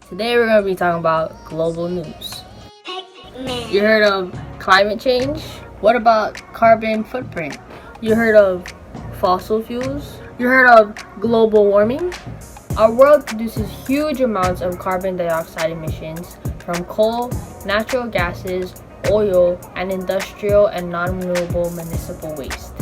Today we're going to be talking about global news. You heard of climate change? What about carbon footprint? You heard of fossil fuels? You heard of global warming? Our world produces huge amounts of carbon dioxide emissions from coal, natural gases, oil, and industrial and non-renewable municipal waste.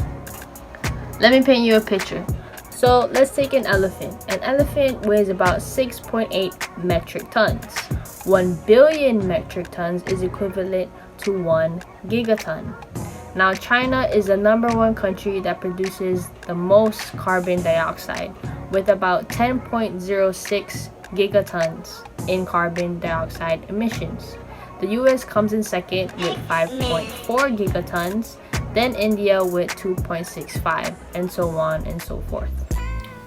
Let me paint you a picture. So let's take an elephant. An elephant weighs about 6.8 metric tons. 1 billion metric tons is equivalent to 1 gigaton. Now China is the #1 country that produces the most carbon dioxide with about 10.06 gigatons in carbon dioxide emissions. The US comes in second with 5.4 gigatons, then India with 2.65, and so on and so forth.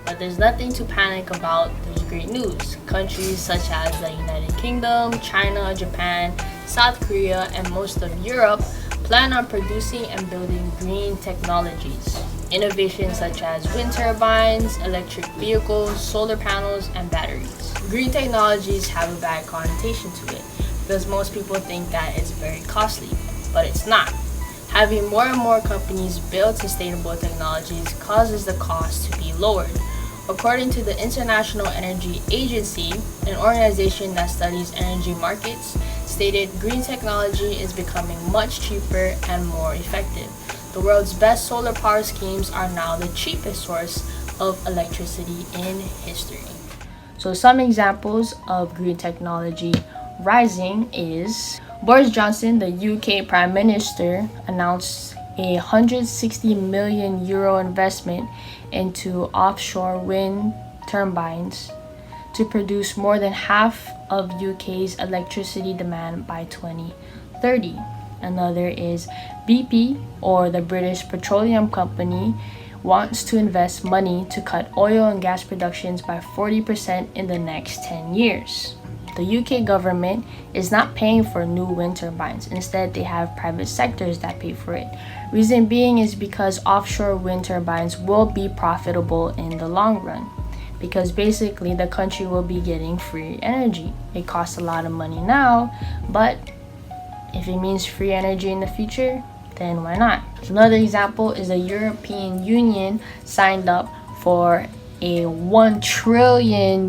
But there's nothing to panic about. There's great news. Countries such as the United Kingdom, China, Japan, South Korea, and most of Europe plan on producing and building green technologies. Innovations such as wind turbines, electric vehicles, solar panels, and batteries. Green technologies have a bad connotation to it because most people think that it's very costly, but it's not. Having more and more companies build sustainable technologies causes the cost to be lowered. According to the International Energy Agency, an organization that studies energy markets, stated green technology is becoming much cheaper and more effective. The world's best solar power schemes are now the cheapest source of electricity in history. So some examples of green technology rising is Boris Johnson, the UK Prime Minister, announced a €160 million investment into offshore wind turbines to produce more than half of UK's electricity demand by 2030. Another is BP, or the British Petroleum Company, wants to invest money to cut oil and gas productions by 40% in the next 10 years. The UK government is not paying for new wind turbines. Instead, they have private sectors that pay for it. Reason being is because offshore wind turbines will be profitable in the long run. Because basically the country will be getting free energy. It costs a lot of money now, but if it means free energy in the future, then why not? Another example is the European Union signed up for a €1 trillion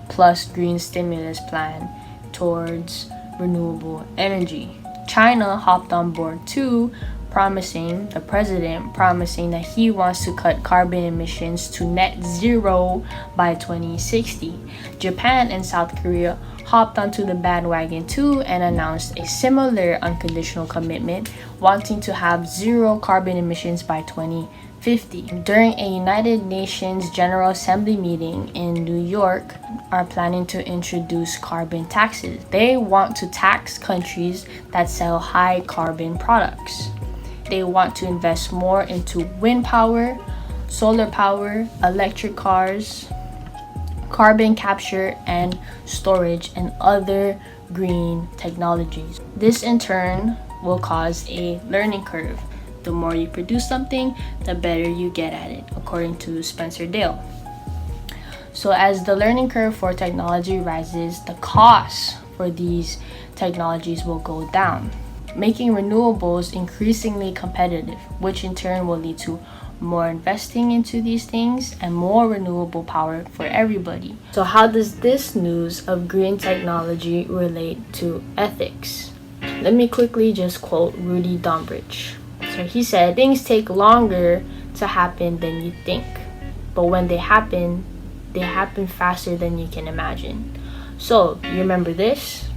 plus green stimulus plan towards renewable energy. China hopped on board too, the president promising that he wants to cut carbon emissions to net zero by 2060. Japan and South Korea hopped onto the bandwagon too and announced a similar unconditional commitment, wanting to have zero carbon emissions by 2050. During a United Nations General Assembly meeting in New York, are planning to introduce carbon taxes. They want to tax countries that sell high carbon products. They want to invest more into wind power, solar power, electric cars, carbon capture and storage, and other green technologies. This in turn will cause a learning curve. The more you produce something, the better you get at it, according to Spencer Dale. So as the learning curve for technology rises, the cost for these technologies will go down, making renewables increasingly competitive, which in turn will lead to more investing into these things and more renewable power for everybody. So how does this news of green technology relate to ethics? Let me quickly just quote Rudy Dombrich. So he said, "Things take longer to happen than you think, but when they happen faster than you can imagine." So you remember this?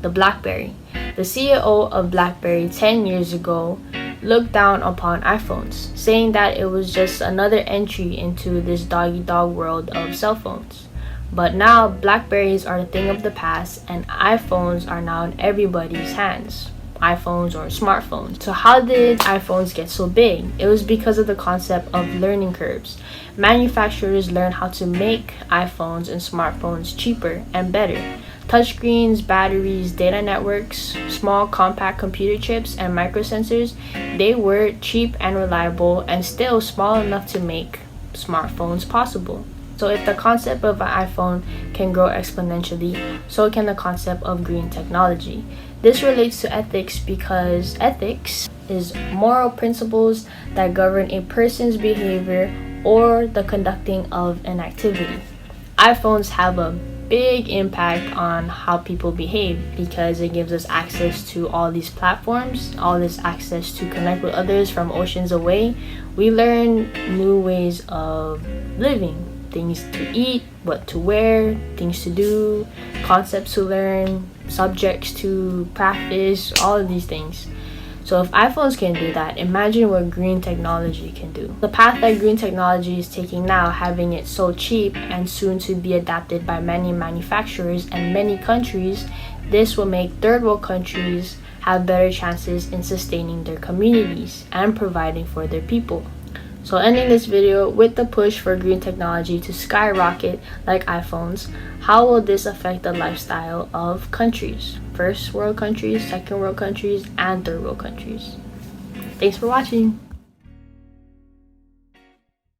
The BlackBerry. The CEO of BlackBerry 10 years ago looked down upon iPhones, saying that it was just another entry into this dog-eat-dog world of cell phones. But now BlackBerries are a thing of the past and iPhones are now in everybody's hands. iPhones or smartphones. So how did iPhones get so big? It was because of the concept of learning curves. Manufacturers learned how to make iPhones and smartphones cheaper and better. Touchscreens, batteries, data networks, small compact computer chips, and microsensors, they were cheap and reliable and still small enough to make smartphones possible. So if the concept of an iPhone can grow exponentially, so can the concept of green technology. This relates to ethics because ethics is moral principles that govern a person's behavior or the conducting of an activity. iPhones have a big impact on how people behave because it gives us access to all these platforms, all this access to connect with others from oceans away. We learn new ways of living, things to eat, what to wear, things to do, concepts to learn, subjects to practice, all of these things. So if iPhones can do that, imagine what green technology can do. The path that green technology is taking now, having it so cheap and soon to be adapted by many manufacturers and many countries, this will make third world countries have better chances in sustaining their communities and providing for their people. So ending this video with the push for green technology to skyrocket like iPhones, how will this affect the lifestyle of countries? First world countries, second world countries, and third world countries. Thanks for watching.